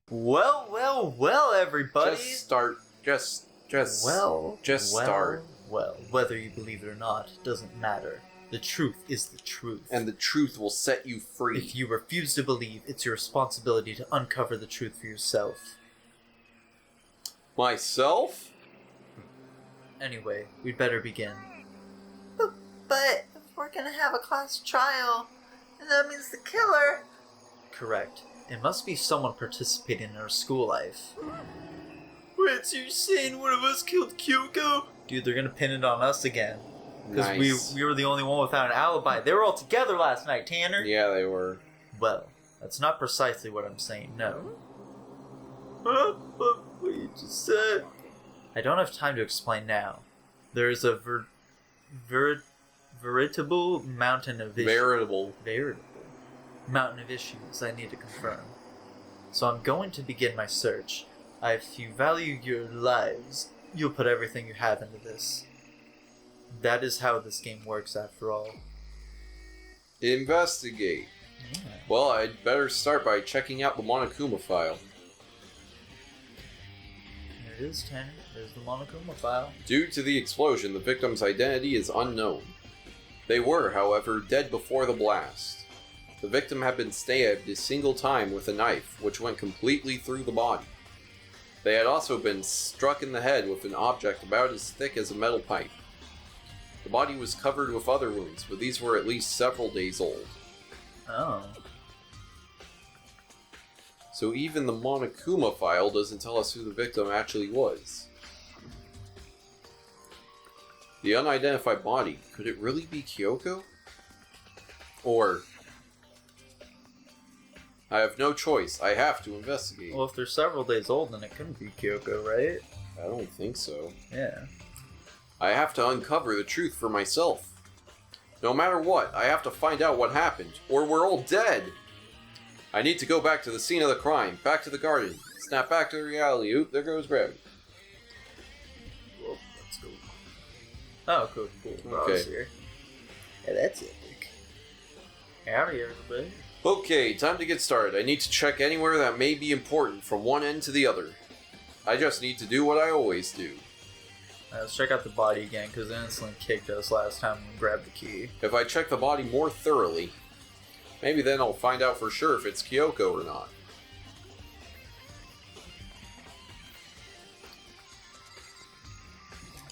Well, everybody. Just start. Just start. Well, whether you believe it or not doesn't matter. The truth is the truth. And the truth will set you free. If you refuse to believe, it's your responsibility to uncover the truth for yourself. Myself? Anyway, we'd better begin. But we're gonna have a class trial, and that means the killer... Correct. It must be someone participating in our school life. Wait, so you're saying one of us killed Kyoko? Dude, they're gonna pin it on us again. Because Nice. we were the only one without an alibi. They were all together last night, Tanner. Yeah, they were. Well, that's not precisely what I'm saying, no. Huh? What you just said? I don't have time to explain now. There is a veritable mountain of issues. Veritable Mountain of issues I need to confirm. So I'm going to begin my search. If you value your lives, you'll put everything you have into this. That is how this game works, after all. Investigate. Yeah. Well, I'd better start by checking out the Monokuma file. There it is, Tanner. There's the Monokuma file. Due to the explosion, the victim's identity is unknown. They were, however, dead before the blast. The victim had been stabbed a single time with a knife, which went completely through the body. They had also been struck in the head with an object about as thick as a metal pipe. The body was covered with other wounds, but these were at least several days old. Oh. So even the Monokuma file doesn't tell us who the victim actually was. The unidentified body, could it really be Kyoko? Or... I have no choice, I have to investigate. Well, if they're several days old, then it couldn't be Kyoko, right? I don't think so. Yeah. I have to uncover the truth for myself. No matter what, I have to find out what happened, or we're all dead! I need to go back to the scene of the crime, back to the garden, snap back to reality. Oop, there goes gravity. Well, let's go. Oh, cool. Okay. Here. Yeah, that's epic. Howdy, everybody. Okay, time to get started. I need to check anywhere that may be important from one end to the other. I just need to do what I always do. Let's check out the body again, because it instantly kicked us last time we grabbed the key. If I check the body more thoroughly, maybe then I'll find out for sure if it's Kyoko or not.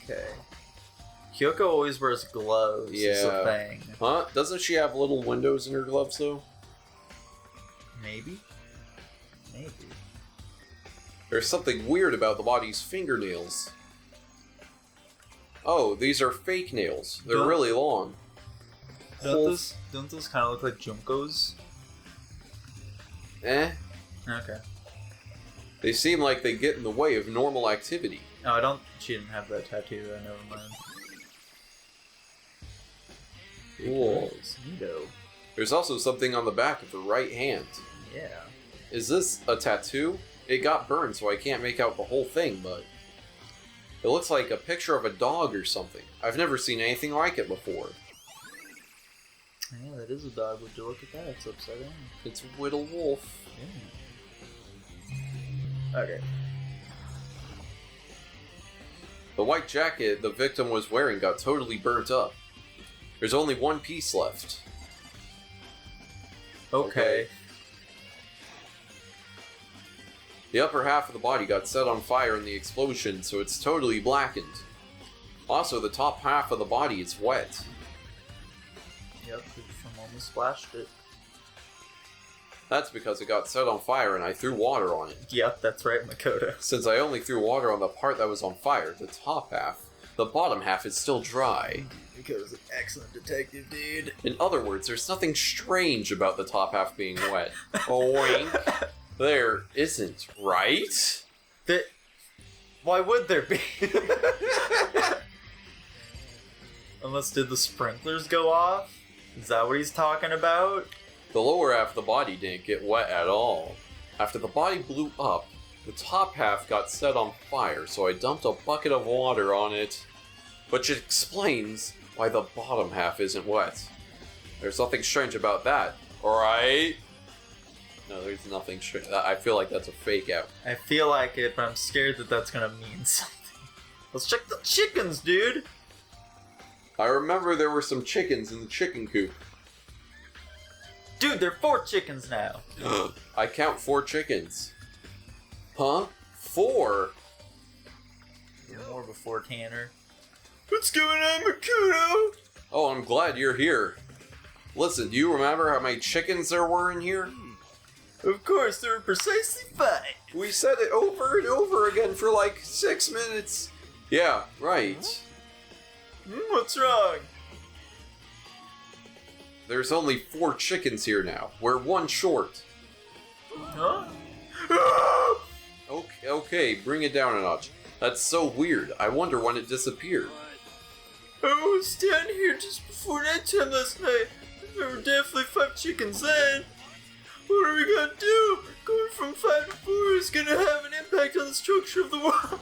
Okay. Kyoko always wears gloves. It's a thing. Huh? Doesn't she have little windows in her gloves, though? Maybe. There's something weird about the body's fingernails. Oh, these are fake nails. They're Don't- really long. Don't those kind of look like Junkos? Eh? Okay. They seem like they get in the way of normal activity. Oh, she didn't have that tattoo, though. Never mind. Cool. Neato. There's also something on the back of her right hand. Yeah. Is this a tattoo? It got burned, so I can't make out the whole thing, but... It looks like a picture of a dog or something. I've never seen anything like it before. Yeah, that is a dog. Would you look at that? It's upside down. It's Whittle Wolf. Yeah. Okay. The white jacket the victim was wearing got totally burnt up. There's only one piece left. Okay. The upper half of the body got set on fire in the explosion, so it's totally blackened. Also, the top half of the body is wet. Yep, someone almost splashed it. That's because it got set on fire and I threw water on it. Yep, that's right, Mikoto. Since I only threw water on the part that was on fire, the top half, the bottom half is still dry. Mikoto's an excellent detective, dude. In other words, there's nothing strange about the top half being wet. Wink. There isn't, right? Why would there be? Unless did the sprinklers go off? Is that what he's talking about? The lower half of the body didn't get wet at all. After the body blew up, the top half got set on fire, so I dumped a bucket of water on it. Which explains why the bottom half isn't wet. There's nothing strange about that, alright? No, there's nothing straight. I feel like that's a fake out. I feel like it, but I'm scared that that's gonna mean something. Let's check the chickens, dude! I remember there were some chickens in the chicken coop. Dude, there are 4 chickens now. I count 4 chickens. Huh? 4? More before Tanner. What's going on, Mikoto? Oh, I'm glad you're here. Listen, do you remember how many chickens there were in here? Of course, there were precisely 5. We said it over and over again for like 6 minutes. Yeah, right. What's wrong? There's only 4 chickens here now. We're 1 short. Huh? Okay, bring it down a notch. That's so weird. I wonder when it disappeared. I was down here just before nighttime last night. There were definitely 5 chickens then. What are we gonna do? Going from 5 to 4 is gonna have an impact on the structure of the world.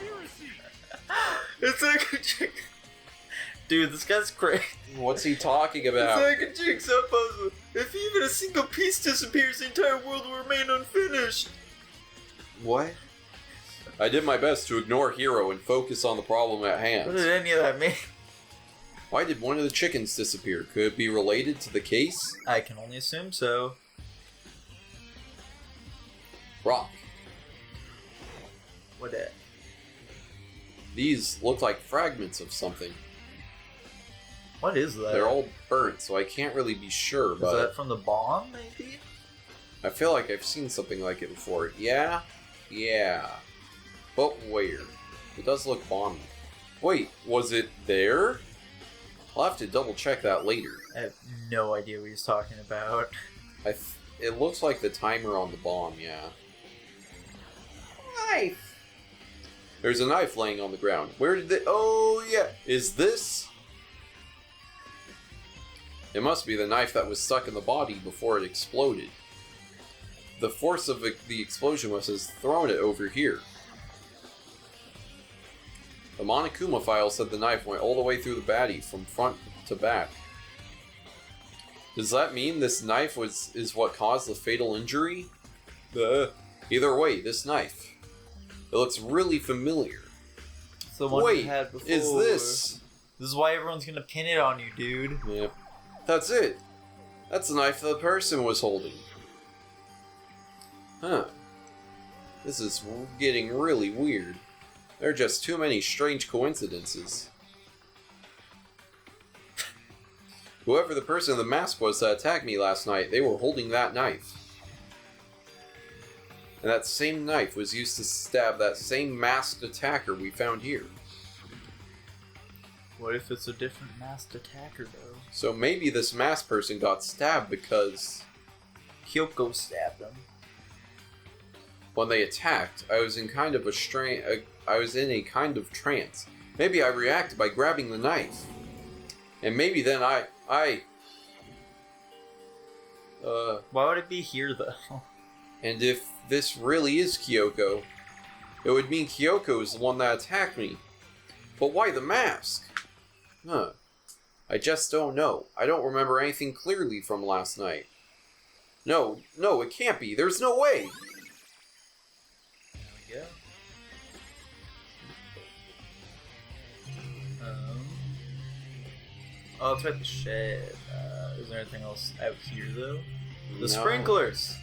It's like a chicken. Dude, this guy's crazy. What's he talking about? It's like a jigsaw puzzle. If even a single piece disappears, the entire world will remain unfinished. What? I did my best to ignore Hero and focus on the problem at hand. What did any of that mean? Why did one of the chickens disappear? Could it be related to the case? I can only assume so. Rock. What that? These look like fragments of something. What is that? They're all burnt, so I can't really be sure, Is but that from the bomb, maybe? I feel like I've seen something like it before. Yeah? Yeah. But where? It does look bomby. Wait, was it there? I'll have to double check that later. I have no idea what he's talking about. It looks like the timer on the bomb, yeah. Knife! There's a knife laying on the ground. Where did they... Oh, yeah. Is this... It must be the knife that was stuck in the body before it exploded. The force of the explosion must have thrown it over here. The Monokuma file said the knife went all the way through the baddie, from front to back. Does that mean this knife is what caused the fatal injury? Either way, this knife. It looks really familiar. It's the one we had before. Is this? This is why everyone's gonna pin it on you, dude. Yep. That's it. That's the knife the person was holding. Huh. This is getting really weird. There are just too many strange coincidences. Whoever the person in the mask was that attacked me last night, they were holding that knife. And that same knife was used to stab that same masked attacker we found here. What if it's a different masked attacker, though? So maybe this masked person got stabbed because... Kyoko stabbed him. When they attacked, I was in kind of a kind of trance. Maybe I reacted by grabbing the knife. And maybe then Why would it be here, though? And if this really is Kyoko, it would mean Kyoko is the one that attacked me. But why the mask? Huh. I just don't know. I don't remember anything clearly from last night. No, it can't be. There's no way! There we go. Oh, it's at the shed. Is there anything else out here, though? The sprinklers!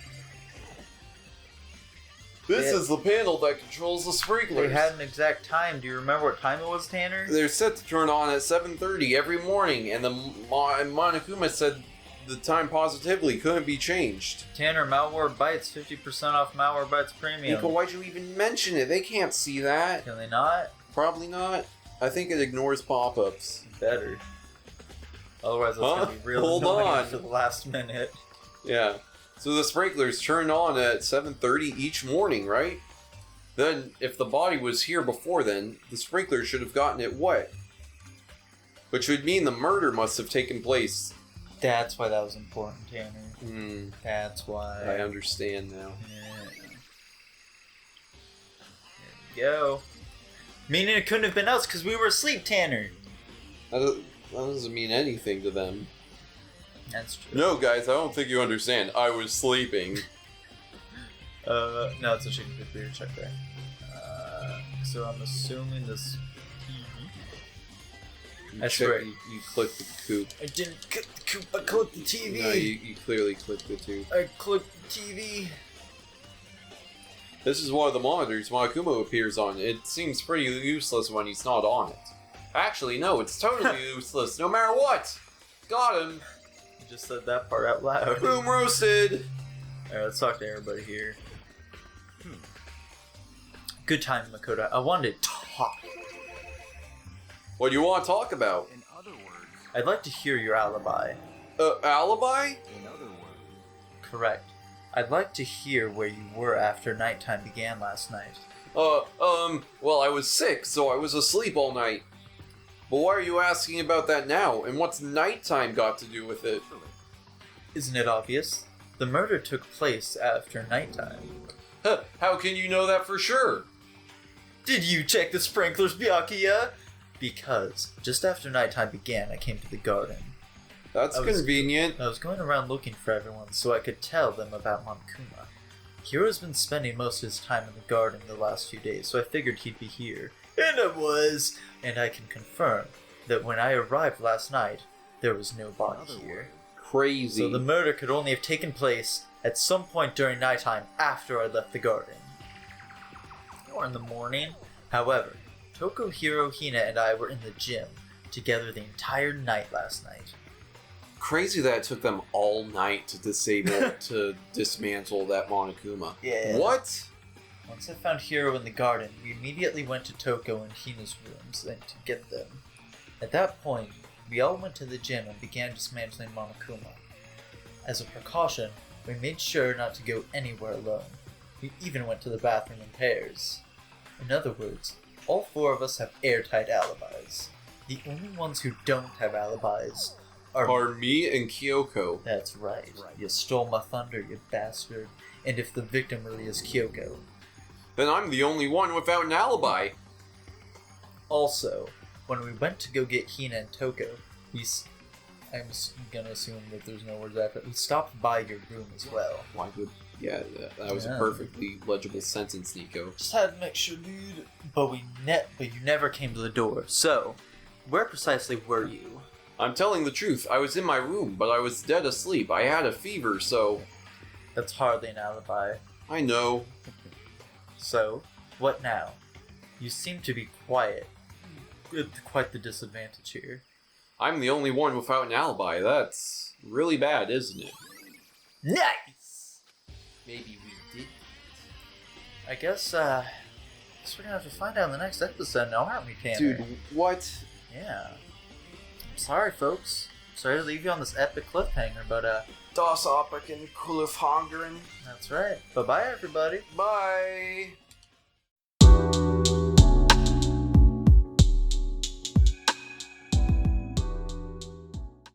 This is the panel that controls the sprinklers. They had an exact time. Do you remember what time it was, Tanner? They're set to turn on at 7:30 every morning, and the Monokuma said the time positively couldn't be changed. Tanner, Malware Bytes, 50% off Malware Bytes Premium. Nico, why'd you even mention it? They can't see that. Can they not? Probably not. I think it ignores pop-ups. Better. Otherwise, it's going to be real Hold annoying on. for the last minute. Yeah. So the sprinklers turn on at 7:30 each morning, right? Then, if the body was here before then, the sprinkler should have gotten it wet. Which would mean the murder must have taken place. That's why that was important, Tanner. That's why. I understand now. Yeah. There we go. Meaning it couldn't have been us because we were asleep, Tanner. That doesn't mean anything to them. That's true. No, guys, I don't think you understand. I was sleeping. No, it's a chicken coop. We check there. So I'm assuming this. You I swear. You clicked the coop. I didn't click the coop. I clicked the TV. No, you clearly clicked the tube. I clicked the TV. This is one of the monitors Monokuma appears on. It seems pretty useless when he's not on it. Actually, no, it's totally useless, no matter what! Got him! You just said that part out loud. Boom roasted! Alright, let's talk to everybody here. Good time, Mikoto. I wanted to talk. What do you want to talk about? In other words, I'd like to hear your alibi. Alibi? in other words, Correct. I'd like to hear where you were after nighttime began last night. Well, I was sick, so I was asleep all night. But why are you asking about that now? And what's nighttime got to do with it? Isn't it obvious? The murder took place after nighttime. Huh, how can you know that for sure? Did you check the sprinklers, Byakuya? Because just after nighttime began, I came to the garden. That's I was- convenient. I was going around looking for everyone so I could tell them about Monokuma. Hiro's been spending most of his time in the garden the last few days, so I figured he'd be here. And it was! And I can confirm that when I arrived last night, there was no body here. Crazy. So the murder could only have taken place at some point during nighttime after I left the garden. Or in the morning. However, Toko, Hiro, Hina, and I were in the gym together the entire night last night. Crazy that it took them all night to dismantle that Monokuma. Yeah. What? Once I found Hiro in the garden, we immediately went to Toko and Hina's rooms and to get them. At that point, we all went to the gym and began dismantling Monokuma. As a precaution, we made sure not to go anywhere alone. We even went to the bathroom in pairs. In other words, all four of us have airtight alibis. The only ones who don't have alibis Are me and Kyoko. That's right. You stole my thunder, you bastard. And if the victim really is Kyoko. Then I'm the only one without an alibi. Also, when we went to go get Hina and Toko, I'm gonna assume that there's no words after. We stopped by your room as well. Why would... Yeah, that was a perfectly legible sentence, Nico. Just had to make sure, dude. But you never came to the door. So, where precisely were you? I'm telling the truth. I was in my room, but I was dead asleep. I had a fever, so... That's hardly an alibi. I know. So, what now? You seem to be quiet. Quite the disadvantage here. I'm the only one without an alibi. That's really bad, isn't it? Nice! Maybe we did. I guess we're gonna have to find out in the next episode now, aren't we, Tanner? Dude, what? Yeah. I'm sorry, folks. Sorry to leave you on this epic cliffhanger, but Das Epic and Cliffhangering. that's right. Bye-bye, everybody. Bye!